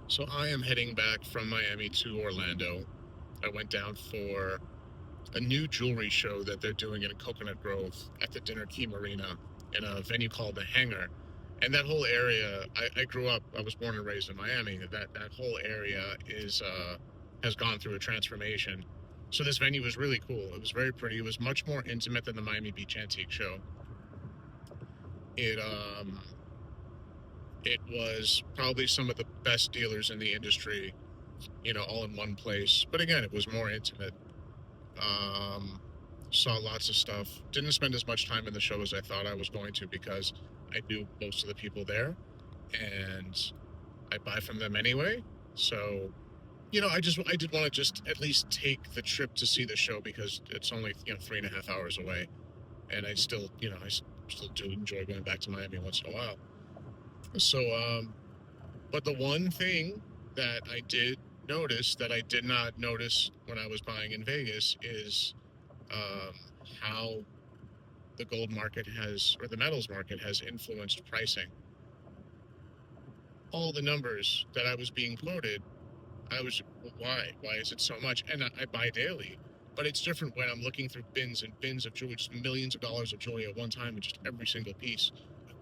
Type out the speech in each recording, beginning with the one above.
So I am heading back from Miami to Orlando. I went down for a new jewelry show that they're doing in Coconut Grove at the Dinner Key Marina in a venue called the Hangar. And that whole area, I grew up, I was born and raised in Miami. That whole area is has gone through a transformation. So this venue was really cool. It was very pretty. It was much more intimate than the Miami Beach Antique Show. It it was probably some of the best dealers in the industry, all in one place. But again, it was more intimate. Um, Saw lots of stuff. Didn't spend as much time in the show as I thought I was going to because I knew most of the people there, and I buy from them anyway. So, I did want to just at least take the trip to see the show because it's only 3.5 hours away, and I still do enjoy going back to Miami once in a while. So, but the one thing that I did notice that I did not notice when I was buying in Vegas is um, how the gold market has, or the metals market has influenced pricing. All the numbers that I was being quoted, I was, why? Why is it so much? And I buy daily. But it's different when I'm looking through bins and bins of jewelry, just millions of dollars of jewelry at one time, and just every single piece.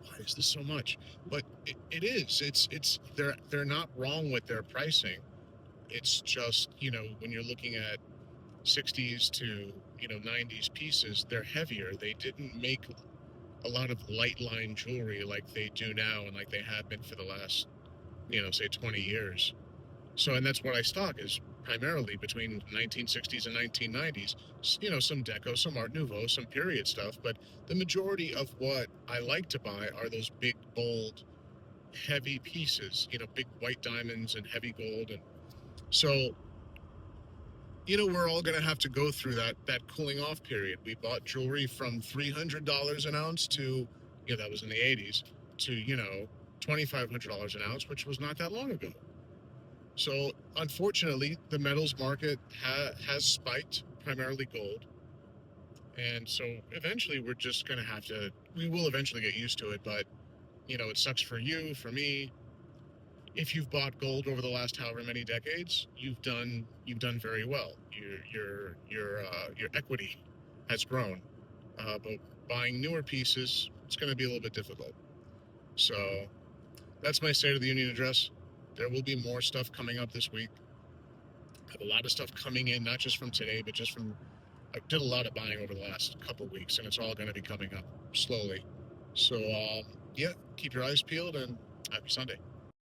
Why is this so much? But it is. It's they're not wrong with their pricing. It's just, when you're looking at 60s to 90s pieces, they're heavier. They didn't make a lot of light line jewelry like they do now and like they have been for the last say 20 years. So, and that's what I stock is primarily between 1960s and 1990s. Some deco, some art nouveau, some period stuff, but the majority of what I like to buy are those big, bold, heavy pieces, big white diamonds and heavy gold. And so, we're all going to have to go through that cooling off period. We bought jewelry from $300 an ounce to, that was in the 80s, to, $2,500 an ounce, which was not that long ago. So unfortunately, the metals market has spiked, primarily gold. And so eventually we will eventually get used to it, but it sucks for you, for me. If you've bought gold over the last however many decades, you've done very well. Your equity has grown. But buying newer pieces, it's going to be a little bit difficult. So that's my State of the Union address. There will be more stuff coming up this week. I have a lot of stuff coming in, not just from today, but just from, I did a lot of buying over the last couple of weeks, and it's all going to be coming up slowly. So, yeah, keep your eyes peeled, and happy Sunday.